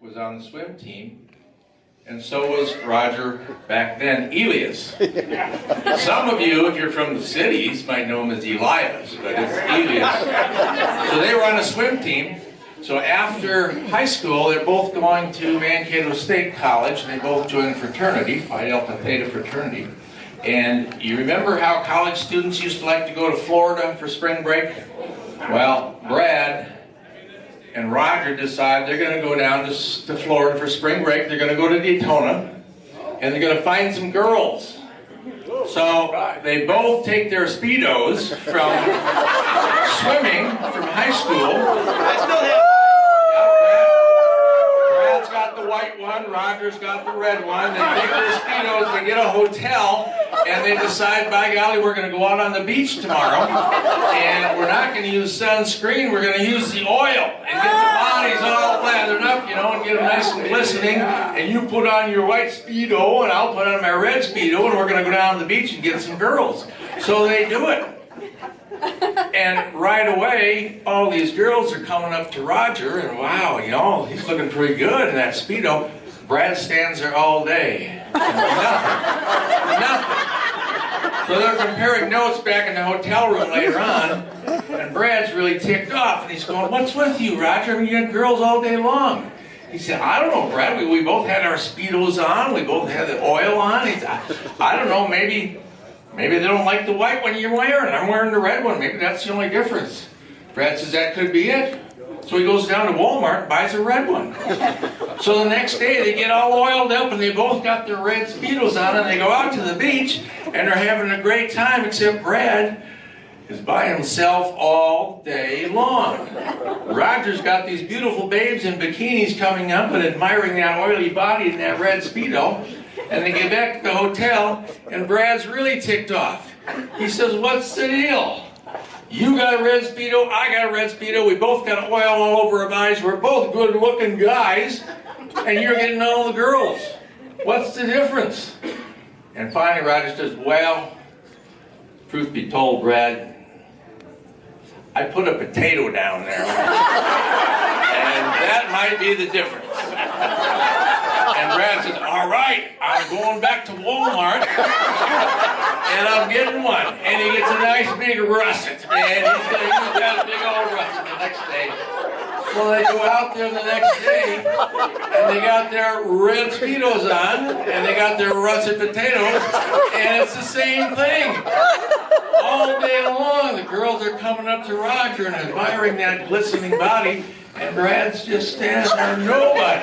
was on the swim team, and so was Roger back then, Elias. Some of you, if you're from the cities, might know him as Elias, but it's Elias. So they were on a swim team. So after high school, they're both going to Mankato State College, and they both joined a fraternity, Phi Delta Theta fraternity. And you remember how college students used to like to go to Florida for spring break? Well, Brad and Roger decide they're going to go down to Florida for spring break. They're going to go to Daytona, and they're going to find some girls. So they both take their Speedos from swimming from high school. Brad's got the white one, Roger's got the red one. They take their Speedos, they get a hotel, and they decide, by golly, we're going to go out on the beach tomorrow, and we're not going to use sunscreen, we're going to use the oil, and get the bodies all lathered up, you know, and get them nice and glistening, and you put on your white Speedo, and I'll put on my red Speedo, and we're going to go down to the beach and get some girls. So they do it. And right away, all these girls are coming up to Roger, and wow, you know, he's looking pretty good in that Speedo. Brad stands there all day. Nothing. So they're comparing notes back in the hotel room later on, and Brad's really ticked off, and he's going, "What's with you, Roger? I mean, you had girls all day long." He said, "I don't know, Brad. We both had our Speedos on. We both had the oil on. I don't know, maybe they don't like the white one you're wearing. I'm wearing the red one. Maybe that's the only difference." Brad says, "That could be it." So he goes down to Walmart and buys a red one. So the next day they get all oiled up and they both got their red Speedos on and they go out to the beach and they're having a great time, except Brad is by himself all day long. Roger's got these beautiful babes in bikinis coming up and admiring that oily body in that red Speedo. And they get back to the hotel, and Brad's really ticked off. He says, "What's the deal? You got a red Speedo, I got a red Speedo, we both got oil all over our bodies, we're both good-looking guys, and you're getting all the girls. What's the difference?" And finally Roger says, "Well, truth be told, Brad, I put a potato down there, and that might be the difference." And Brad says, "All right, I'm going back to Walmart, and I'm getting one." And he gets a nice big russet, man. He's going to use that big old russet the next day. So they go out there the next day, and they got their red Speedos on, and they got their russet potatoes, and it's the same thing. All day long, the girls are coming up to Roger and admiring that glistening body, and Brad's just standing there, nobody.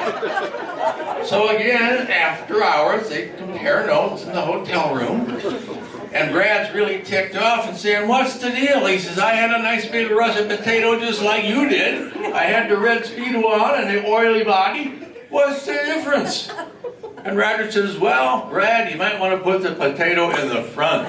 So again, after hours, they compare notes in the hotel room, and Brad's really ticked off and saying, "What's the deal?" He says, "I had a nice big russet potato just like you did. I had the red Speedo on and the oily body. What's the difference?" And Roger says, "Well, Brad, you might want to put the potato in the front."